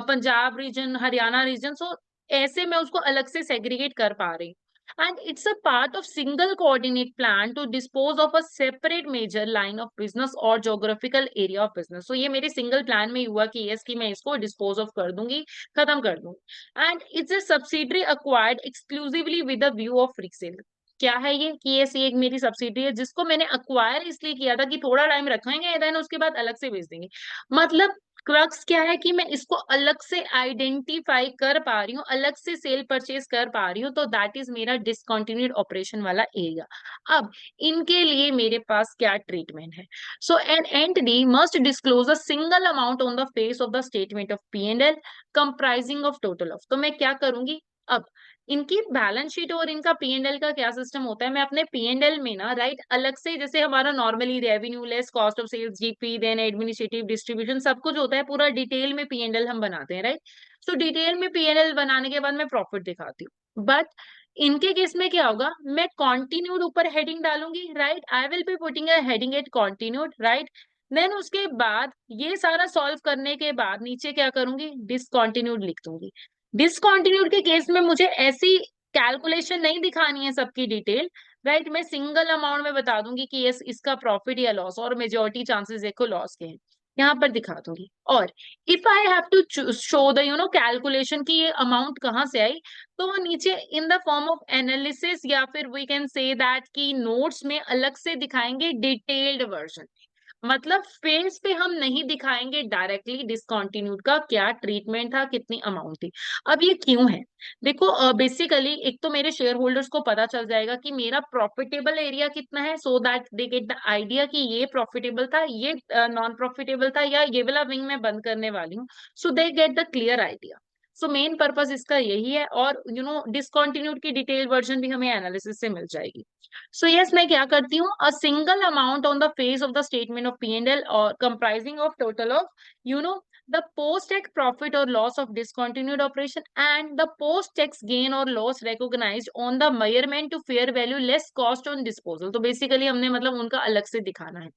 Punjab region, Haryana region. So ऐसे मैं उसको अलग से सेग्रीगेट कर पा रही हूँ। And it's a part of single coordinate plan to dispose of a separate major line of business or geographical area of business. So ये मेरे सिंगल प्लान में हुआ कि यस कि मैं इसको डिस्पोज ऑफ कर दूंगी, खत्म कर दूंगी। And it's a subsidiary acquired exclusively with a view of resale. क्या है ये कि ये एक मेरी सब्सिडरी है जिसको मैंने अक्वायर इसलिए किया था कि थोड़ा टाइम रखेंगे, देन उसके बाद अलग से बेच देंगे। मतलब क्रक्स क्या है कि मैं इसको अलग से आइडेंटिफाई कर पा रही हूँ, अलग से सेल परचेज कर पा रही हूँ, तो दैट इज मेरा डिसकंटिन्यूड ऑपरेशन वाला एरिया। अब इनके लिए मेरे पास क्या ट्रीटमेंट है, so an entity must disclose a single amount on the face of the statement of P and L comprising of total of. तो मैं क्या करूंगी, अब इनकी बैलेंस शीट और इनका पी एंड एल का क्या सिस्टम होता है, मैं अपने पी एंड एल में ना, राइट, अलग से जैसे हमारा normally revenue less cost of sales GP then administrative distribution सब कुछ होता है, पूरा डिटेल में पी एंड एल हम बनाते हैं, राइट? सो डिटेल में पी एंड एल बनाने के बाद मैं प्रॉफिट दिखाती हूँ। बट इनके केस में क्या होगा, मैं कॉन्टिन्यूड ऊपर हेडिंग डालूंगी, right? I will be putting a heading at continued, right? Then उसके बाद ये सारा सॉल्व करने के बाद नीचे क्या करूंगी, डिसकॉन्टिन्यूड लिख दूंगी। डिसकंटिन्यूड के केस में मुझे ऐसी कैलकुलेशन नहीं दिखानी है सबकी डिटेल, राइट? मैं सिंगल अमाउंट में बता दूंगी कि यस इसका प्रॉफिट या लॉस, और मेजोरिटी चांसेस देखो लॉस के हैं, यहाँ पर दिखा दूंगी। और if I have to show the calculation की ये अमाउंट कहाँ से आई, तो वो नीचे in the form of analysis या फिर वी कैन से दैट की नोट्स में अलग से दिखाएंगे डिटेल्ड वर्जन। मतलब फेस पे हम नहीं दिखाएंगे डायरेक्टली डिसकंटिन्यूड का क्या ट्रीटमेंट था, कितनी अमाउंट थी। अब ये क्यों है, देखो बेसिकली एक तो मेरे शेयर होल्डर्स को पता चल जाएगा कि मेरा प्रॉफिटेबल एरिया कितना है, so that they get the idea कि ये प्रॉफिटेबल था, ये नॉन प्रॉफिटेबल था, या ये वाला विंग मैं बंद करने वाली हूँ। So they get the clear idea. So main purpose इसका यही है, और डिसकंटिन्यूड की डिटेल वर्जन भी हमें एनालिसिस से मिल जाएगी। सो यस, मैं क्या करती हूँ, a single amount on the face of the statement of P and L और comprising of total of the post-tax profit or loss of discontinued operation and the post-tax gain or loss recognized on the measurement to fair value less cost on disposal। तो basically हमने मतलब उनका अलग से दिखाना है।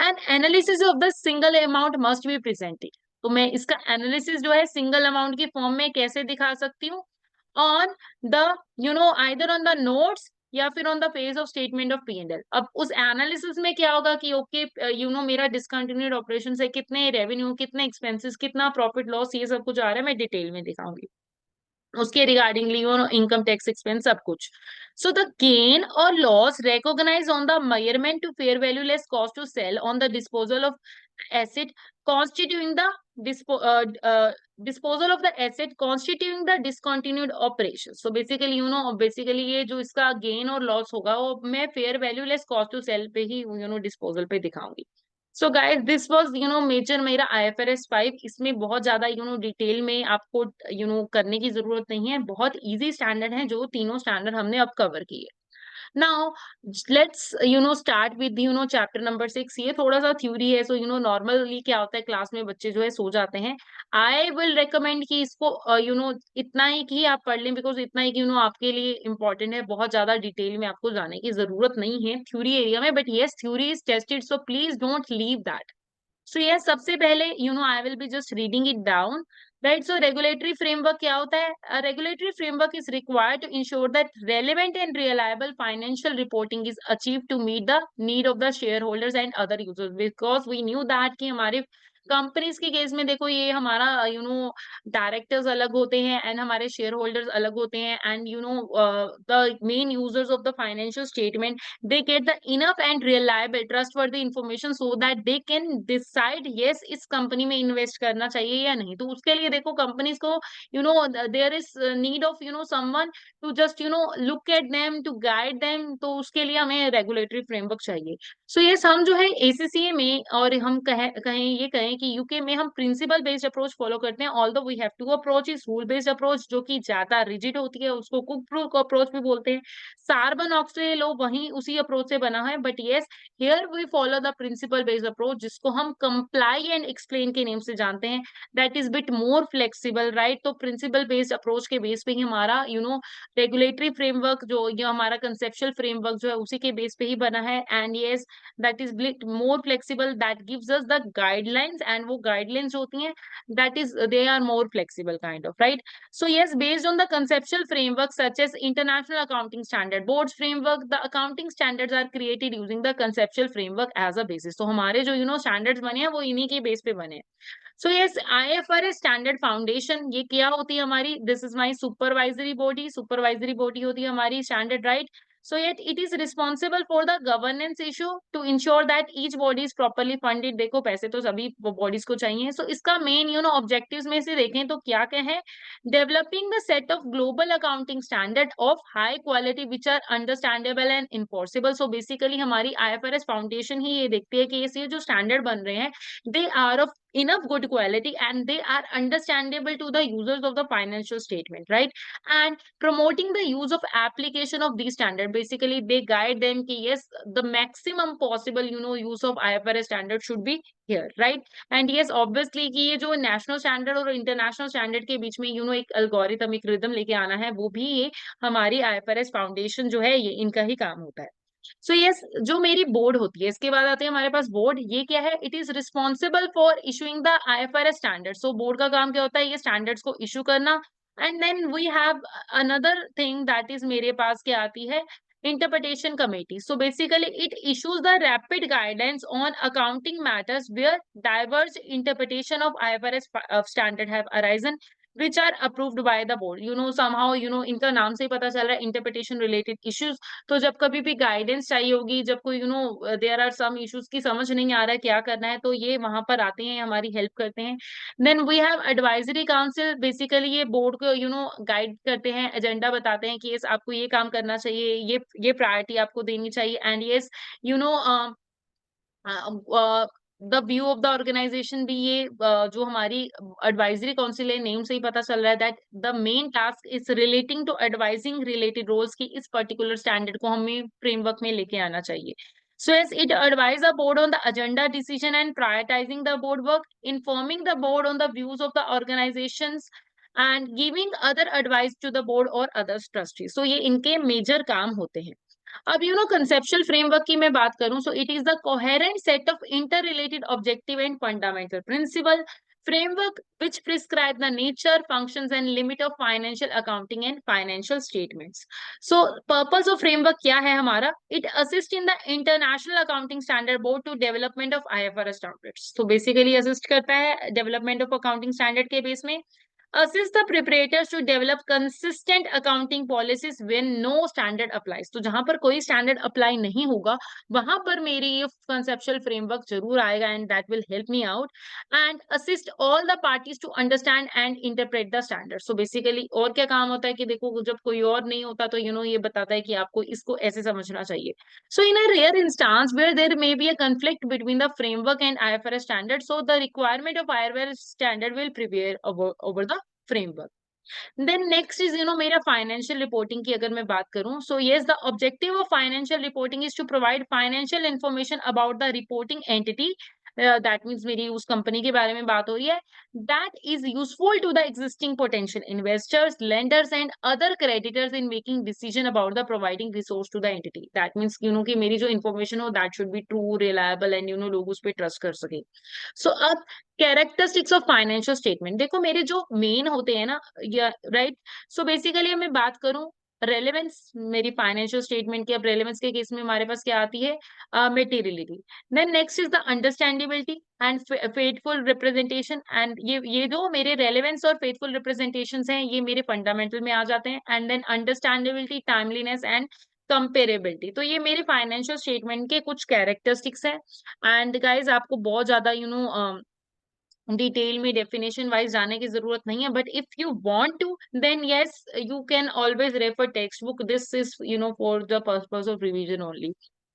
And analysis of the single amount must be presented. तो मैं इसका एनालिसिस जो है सिंगल अमाउंट की फॉर्म में कैसे दिखा सकती हूँ, on the either on the notes या फिर on the page of statement of P and L. अब उस एनालिसिस में क्या होगा कि ओके मेरा डिसकंटिन्यूड ऑपरेशन से कितने रेवेन्यू, कितने एक्सपेंसेस, कितना प्रॉफिट लॉस, ये सब कुछ आ रहा है, मैं डिटेल में दिखाऊंगी उसके रिगार्डिंगली इनकम टैक्स एक्सपेंस सब कुछ। सो द गेन और loss recognise on the measurement to fair value less cost to sell on the disposal of asset constituting the disposal of the asset constituting the discontinued operation। so basically basically ये जो इसका gain और loss होगा वो मैं fair value less cost to sell पे ही disposal पे दिखाऊंगी। So guys this was major मेरा आईएफआरएस 5। इसमें बहुत ज्यादा डिटेल में आपको करने की जरूरत नहीं है, बहुत इजी स्टैंडर्ड है जो तीनों स्टैंडर्ड हमने अब कवर किए। Now let's start with chapter number 6। ये थोड़ा सा थ्योरी है, सो नॉर्मली क्या होता है, क्लास में बच्चे जो है सो जाते हैं। आई विल रिकमेंड कि इसको इतना ही कि आप पढ़ लें, बिकॉज इतना ही कि आपके लिए इम्पोर्टेंट है। बहुत ज्यादा डिटेल में आपको जाने की जरूरत नहीं है थ्योरी एरिया में, but yes theory is tested, so please don't leave that. So yes, सबसे पहले I will be just reading it down, right. So regulatory framework क्या होता है? Regulatory framework is required to ensure that relevant and reliable financial reporting is achieve to meet the need of the share holders and other users, because we knew that कि हमारे companies के case में देखो, ये हमारा directors अलग होते हैं एंड हमारे शेयर होल्डर्स अलग होते हैं, and the main users of the financial statement, they get the enough and reliable trustworthy information so that they can decide yes इस कंपनी में इन्वेस्ट करना चाहिए या नहीं। तो उसके लिए देखो, कंपनीज को there is need of someone to just look at them, to guide them, तो उसके लिए हमें रेगुलेटरी फ्रेमवर्क चाहिए। सो यस, हम जो है एसीसीए में, और हम कहें कि यूके में हम प्रिंसिपल बेस्ड अप्रोच फॉलो करते हैं, although we have to approach is rule based approach, जो कि ज्यादा रिजिड होती है, उसको कुक प्रूफ अप्रोच भी बोलते हैं। सार्बन ऑक्सले लो वही उसी अप्रोच से बना है, but yes here we follow the principle based approach, जिसको हम कंप्लाई एंड एक्सप्लेन के नेम से जानते हैं। That is bit more flexible, right. तो प्रिंसिपल बेस्ड अप्रोच के बेस पे ही हमारा रेगुलेटरी फ्रेमवर्क, जो ये हमारा कंसेप्चुअल फ्रेमवर्क जो है उसी के बेस पे ही बना है। And yes, that is bit more flexible, that gives us the guidelines, and वो गाइडलाइंस होती हैं, that is they are more flexible kind of, right. So yes, based on the conceptual framework such as International Accounting Standard Board's framework, the accounting standards are created using the conceptual framework as a basis. तो हमारे जो standards बने हैं वो इन्हीं के base पे बने हैं। So yes, IFRS Standard Foundation ये क्या होती है हमारी? This is my supervisory body. Supervisory body होती है हमारी standard, right? So yet it is responsible for the governance issue to ensure that each body is properly funded. देखो, पैसे तो सभी bodies को चाहिए, so इसका main objectives में से देखें तो क्या क्या है? Developing the set of global accounting standard of high quality which are understandable and enforceable. So basically हमारी IFRS Foundation ही ये देखती है कि ये जो standard बन रहे हैं, they are of enough good quality and they are understandable to the users of the financial statement, right? And promoting the use of application of these standard, basically they guide them ki yes, the maximum possible use of IFRS standard should be here, right? And yes, obviously कि ये जो national standard और international standard के बीच में एक algorithm, एक rhythm लेके आना है, वो भी ये हमारी IFRS फाउंडेशन जो है, ये इनका ही काम होता है। सो यस, जो मेरी बोर्ड होती है, इसके बाद आते हैं हमारे पास बोर्ड। ये क्या है? It is responsible for issuing the IFRS standard. So board का काम क्या होता है? ये स्टैंडर्ड्स को इशू करना। And then we have another thing that is, मेरे पास क्या आती है? Interpretation committee. So basically it issues the rapid guidance on accounting matters where diverse interpretation of IFRS standard have arisen which are approved by the board. Somehow, इनका नाम से ही पता चल रहा है, इंटरप्रिटेशन रिलेटेड इश्यूज। तो जब कभी भी गाइडेंस चाहिए होगी, जब कोई देयर आर सम इश्यूज की समझ नहीं आ रहा है क्या करना है, तो ये वहां पर आते हैं, हमारी हेल्प करते हैं। Then we have advisory council. Basically ये बोर्ड को गाइड करते हैं, एजेंडा बताते हैं कि यस आपको ये काम करना चाहिए, ये प्रायोरिटी आपको देनी चाहिए। And yes, you know the view of the organization भी, ये जो हमारी एडवाइजरी काउंसिल है, नेम से ही पता चल रहा है that the main task is relating to advising related roles की इस पर्टिकुलर स्टैंडर्ड को हमें फ्रेमवर्क में लेके आना चाहिए। So as it advise the board on the agenda decision and prioritizing the board work, informing the board on the views of the organizations and giving other advice to the board or others trustees. So ये इनके major काम होते हैं। अब conceptual framework की मैं बात करूं, so it is the coherent set of inter related objective and fundamental principle framework which prescribe the nature, functions and limit of financial accounting and financial statements. So purpose of framework क्या है हमारा? It assist in the international accounting standard board to development of IFRS standards. So basically assist करता है development of accounting standard के base में। assist the preparators to develop consistent accounting policies when no standard applies. तो जहां पर कोई standard apply नहीं होगा, वहां पर मेरी ये conceptual framework जरूर आएगा, and that will help me out and assist all the parties to understand and interpret the standard. So basically और क्या काम होता है कि देखो, जब कोई और नहीं होता तो ये बताता है कि आपको इसको ऐसे समझना चाहिए। So in a rare instance where there may be a conflict between the framework and IFRS standard, so the requirement of IFRS standard will prevail over the framework. Then next is मेरा financial reporting की अगर मैं बात करूं, so yes the objective of financial reporting is to provide financial information about the reporting entity, that means मेरी उस company के बारे में बात हो रही है, that is useful to the existing potential investors, lenders and other creditors in making decision about the providing resource to the entity. That means कि मेरी जो इन्फॉर्मेशन हो that should be true, reliable and लोग उस पर trust कर सके। सो अब कैरेक्टरिस्टिक्स ऑफ फाइनेंशियल स्टेटमेंट, देखो मेरे जो मेन होते हैं ना, या राइट, सो बेसिकली मैं बात करूं रेलेवेंस मेरी फाइनेंशियल स्टेटमेंट की, अब रेलेवेंस के केस में हमारे पास क्या आती है, materiality. Then next is the understandability and faithful representation, and ये जो मेरे रेलेवेंस और फेथफुल रिप्रेजेंटेशंस हैं ये मेरे फंडामेंटल में आ जाते हैं। And then understandability, timeliness and comparability, तो ये मेरे फाइनेंशियल स्टेटमेंट के कुछ कैरेक्टरिस्टिक्स हैं। एंड गाइज आपको बहुत ज्यादा डिटेल में डेफिनेशन वाइज जाने की जरूरत नहीं है, but if you want to then yes you can always refer text book, this is for the purpose of revision only.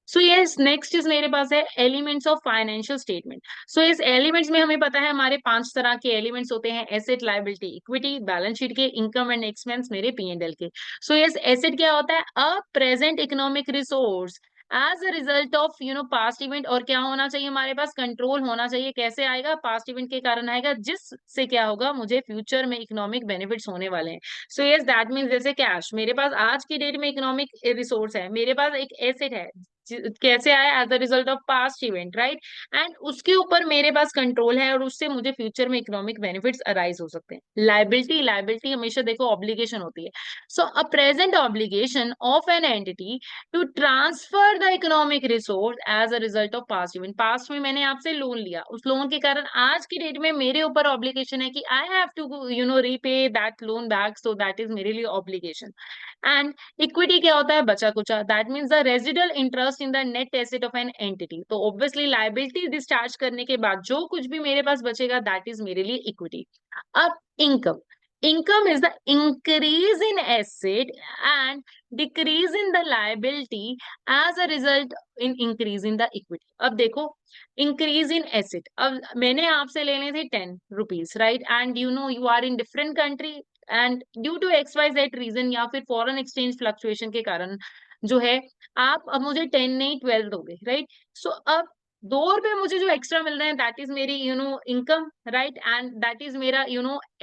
So yes next is मेरे पास है elements of financial statement. So इस elements में हमें पता है हमारे 5 तरह के एलिमेंट्स होते हैं, asset, liability, equity, balance sheet के, इनकम एंड एक्सपेंस मेरे P&L के। सो यस एसेट क्या होता है, a present economic resource as a result of past event, और क्या होना चाहिए हमारे पास, कंट्रोल होना चाहिए। कैसे आएगा, पास्ट इवेंट के कारण आएगा, जिससे क्या होगा, मुझे फ्यूचर में इकोनॉमिक बेनिफिट्स होने वाले हैं। सो यस दैट मीन्स जैसे कैश मेरे पास आज की डेट में इकोनॉमिक रिसोर्स है, मेरे पास एक एसेट है, कैसे आया, as a result of past event, right, and उसके ऊपर मेरे पास कंट्रोल है और उससे मुझे फ्यूचर में इकोनॉमिक बेनिफिट्स अराइज हो सकते हैं। लायबिलिटी, लायबिलिटी हमेशा देखो ऑब्लिगेशन होती है। So a present obligation of an entity to transfer the economic resource as a result of past event, past में मैंने आपसे लोन लिया, उस लोन के कारण आज की डेट में मेरे ऊपर ऑब्लिगेशन है कि I have to repay that loan back, so that is मेरे लिए ऑब्लिगेशन। एंड इक्विटी क्या होता है, बचा कुचा, that means the residual interest in the net asset of an entity, तो ऑब्वियसली लायबिलिटी डिस्चार्ज करने के बाद जो कुछ भी मेरे पास बचेगा दैट इज मेरे लिए इक्विटी। अब income, income is the increase in asset and decrease in the liability as a result in increase in the equity। अब देखो increase in asset, अब मैंने आपसे लेने थे 10 rupees, right, and you are in different country and due to XYZ reason या फिर foreign exchange fluctuation के कारण जो है आप अब मुझे 10 नहीं 12 दोगे, राइट। सो अब 2 रुपए मुझे जो एक्स्ट्रा मिल रहे हैं दैट इज मेरी income, right, and that is मेरा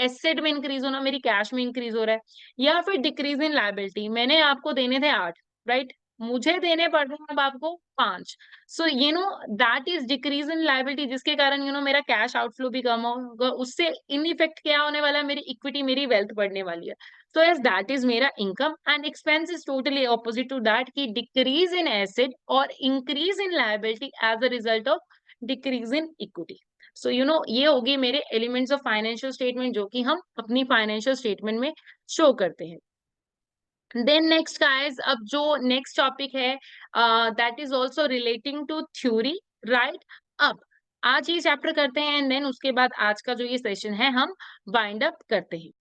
एसेट में इंक्रीज होना, मेरी कैश में इंक्रीज हो रहा है। या फिर डिक्रीज इन लायबिलिटी, मैंने आपको देने थे 8, राइट, मुझे देने पड़ रहे हैं अब आपको 5। सो that is decrease in liability, जिसके कारण मेरा कैश आउटफ्लो भी कम होगा, उससे इन इफेक्ट क्या होने वाला है, मेरी इक्विटी, मेरी वेल्थ बढ़ने वाली है। So yes, that is मेरा income, and expense is totally opposite to that कि decrease in asset और increase in liability as a result of decrease in equity। So ये होगी मेरे elements of financial statement जो कि हम अपनी financial statement में show करते हैं। Then next guys, अब जो next topic है that is also relating to theory, right? अब आज ये chapter करते हैं and then उसके बाद आज का जो ये session है हम wind up करते हैं।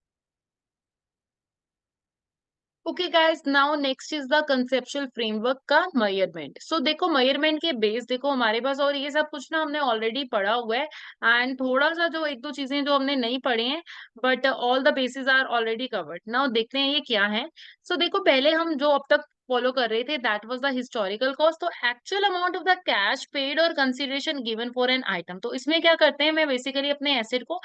Okay guys, now next is the conceptual framework का मेजरमेंट। सो देखो मेजरमेंट के बेस देखो हमारे पास, और ये सब कुछ ना हमने ऑलरेडी पढ़ा हुआ है, एंड थोड़ा सा जो 1-2 चीजें जो हमने नहीं पढ़ी हैं, but all the basis are already covered. Now देखते हैं ये क्या है। सो देखो पहले हम जो अब तक फॉलो कर रहे थे that was the historical cost, तो actual amount of the cash paid और consideration given for an item. तो इसमें क्या करते हैं, मैं बेसिकली अपने एसेट को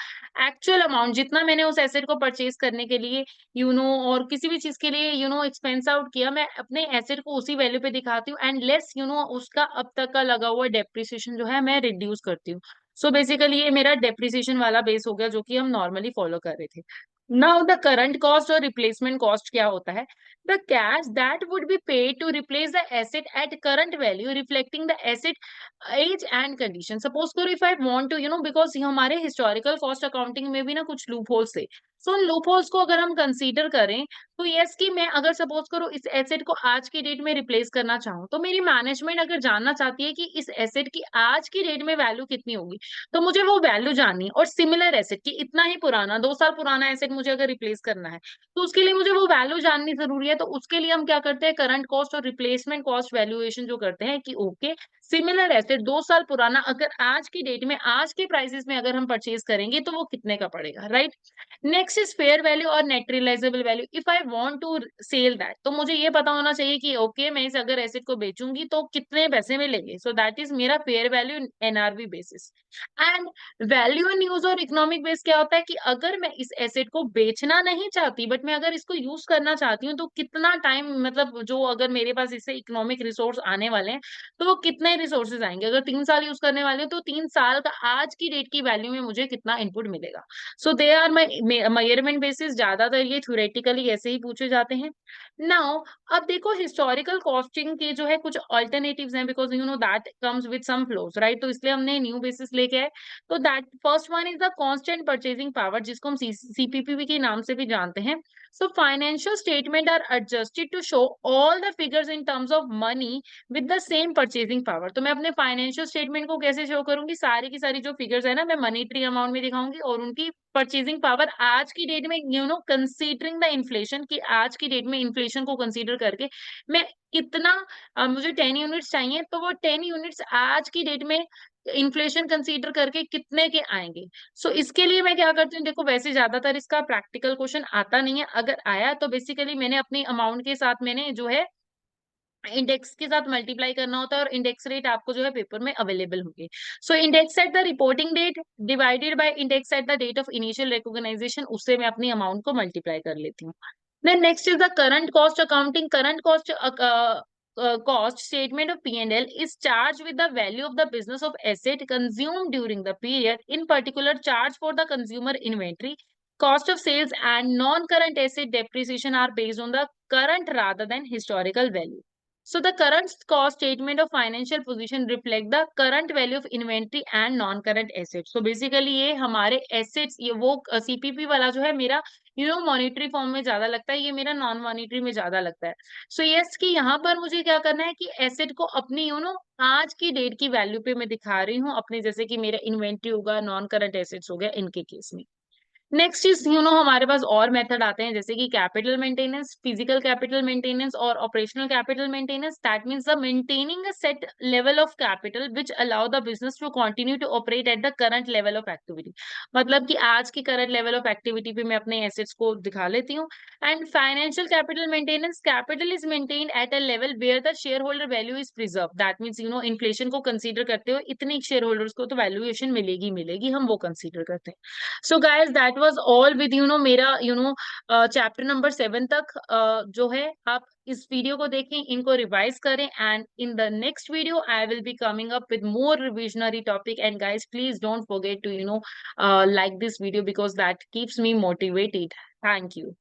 एक्चुअल अमाउंट जितना मैंने उस एसेट को परचेज करने के लिए और किसी भी चीज के लिए एक्सपेंस आउट किया, मैं अपने एसेट को उसी वैल्यू पे दिखाती हूँ, एंड लेस उसका अब तक का लगा हुआ डेप्रिसिएशन जो है मैं रिड्यूस करती हूँ। सो बेसिकली ये मेरा डेप्रिसिएशन वाला बेस हो गया जो कि हम नॉर्मली फॉलो कर रहे थे। नाउ द करंट कॉस्ट और रिप्लेसमेंट कॉस्ट क्या होता है, the cash that would be paid to replace the asset at current value reflecting the asset age and condition. Suppose करो if I want to because हमारे historical cost accounting में भी ना कुछ लूप होल्स थे। सो उन लूप होल्स को अगर हम कंसीडर करें तो यस कि मैं अगर सपोज करो इस एसेट को आज की डेट में रिप्लेस करना चाहूँ, तो मेरी मैनेजमेंट अगर जानना चाहती है कि इस एसेट की आज की डेट में वैल्यू कितनी होगी, तो मुझे वो वैल्यू जाननी है। और सिमिलर एसेट की इतना ही पुराना 2 साल पुराना एसेट मुझे अगर रिप्लेस करना है, तो उसके लिए मुझे वो वैल्यू जाननी जरूरी है। तो उसके लिए हम क्या करते हैं, करंट कॉस्ट और रिप्लेसमेंट कॉस्ट वैल्यूएशन जो करते हैं कि ओके सिमिलर एसेट 2 साल पुराना अगर आज की डेट में, आज के प्राइसेस में अगर हम परचेज करेंगे तो वो कितने का पड़ेगा, right? Next is fair value और net realisable value. If I want to sell that, तो मुझे ये पता होना चाहिए कि ओके मैं इस अगर एसेट को बेचूंगी तो कितने पैसे में लेंगे। सो दैट इज मेरा fair value NRV basis. And value in use और इकोनॉमिक बेस क्या होता है कि अगर मैं इस एसेट को बेचना नहीं चाहती बट मैं अगर इसको यूज करना चाहती हूँ तो कितना टाइम, मतलब जो अगर मेरे पास इससे इकोनॉमिक रिसोर्स आने वाले हैं तो वो कितने रिसोर्सेज आएंगे। अगर 3 साल यूज करने वाले हैं तो 3 साल का आज की डेट की वैल्यू में मुझे कितना इनपुट मिलेगा। So they are my measurement basis. ज्यादातर ये थ्योरेटिकली ऐसे ही पूछे जाते हैं। नाउ अब देखो हिस्टोरिकल कॉस्टिंग के जो है कुछ अल्टरनेटिव्स हैं, because you know that comes with some flaws, right? तो इसलिए हमने न्यू बेसिस लेके आए। तो that first one is the constant purchasing power, जिसको हम सीपीपी के नाम से भी जानते हैं। So financial statement are adjusted to show all the figures in terms of money with the same purchasing power. तो मैं अपने फाइनेंशियल स्टेटमेंट को कैसे शो करूंगी, सारी की सारी जो फिगर्स है ना मैं मनीटरी अमाउंट में दिखाऊंगी और उनकी परचेजिंग पावर आज की डेट में, you know considering the inflation, की आज की डेट में इन्फ्लेशन को कंसीडर करके मैं कितना मुझे 10 यूनिट्स चाहिए तो वो 10 यूनिट्स आज की डेट में इन्फ्लेशन कंसीडर करके कितने के आएंगे। सो इसके लिए मैं क्या करती हूँ, देखो वैसे ज्यादातर इसका प्रैक्टिकल क्वेश्चन आता नहीं है, अगर आया तो बेसिकली मैंने अपनी अमाउंट के साथ मैंने जो है इंडेक्स के साथ मल्टीप्लाई करना होता है और इंडेक्स रेट आपको जो है पेपर में अवेलेबल होंगे। So index at the reporting date divided by index at the date of initial recognisation, उससे मैं अपनी अमाउंट को मल्टीप्लाई कर लेती हूँ। Then next is the current cost accounting. Current cost cost statement of P&L is charged with the value of the business of asset consumed during the period, in particular charge for the consumer inventory. Cost of sales and non-current asset depreciation are based on the current rather than historical value. So the current cost statement of financial position reflect the current value of inventory and non-current assets. So basically ये हमारे assets, ये वो CPP वाला जो है मेरा monetary form में ज्यादा लगता है, ये मेरा नॉन मॉनिटरी में ज्यादा लगता है। सो यस कि यहाँ पर मुझे क्या करना है कि एसेट को अपनी आज की डेट की वैल्यू पे मैं दिखा रही हूँ अपने, जैसे कि मेरा इन्वेंट्री होगा, नॉन करंट एसेट्स हो गया, इनके केस में। नेक्स्ट इज हमारे पास और मेथड आते हैं जैसे कि capital maintenance, physical capital maintenance और operational capital maintenance. That means the maintaining a set level of capital which allow the business to continue to operate at the current level of activity. मतलब कि आज की current level of activity पे मैं अपने assets को दिखा लेती हूँ। And financial capital maintenance, capital is maintained at a level where the share holder value is preserve. That means inflation को कंसीडर करते हुए इतनी शेयर होल्डर्स को तो वैल्यूएशन मिलेगी मिलेगी, हम वो कंसीडर करते हैं। So guys that was all with मेरा चैप्टर नंबर 7 तक जो है आप इस वीडियो को देखें, इनको रिवाइज करें, and in the next video I will be coming up with more revisionary topic. And guys please don't forget to like this video because that keeps me motivated. Thank you.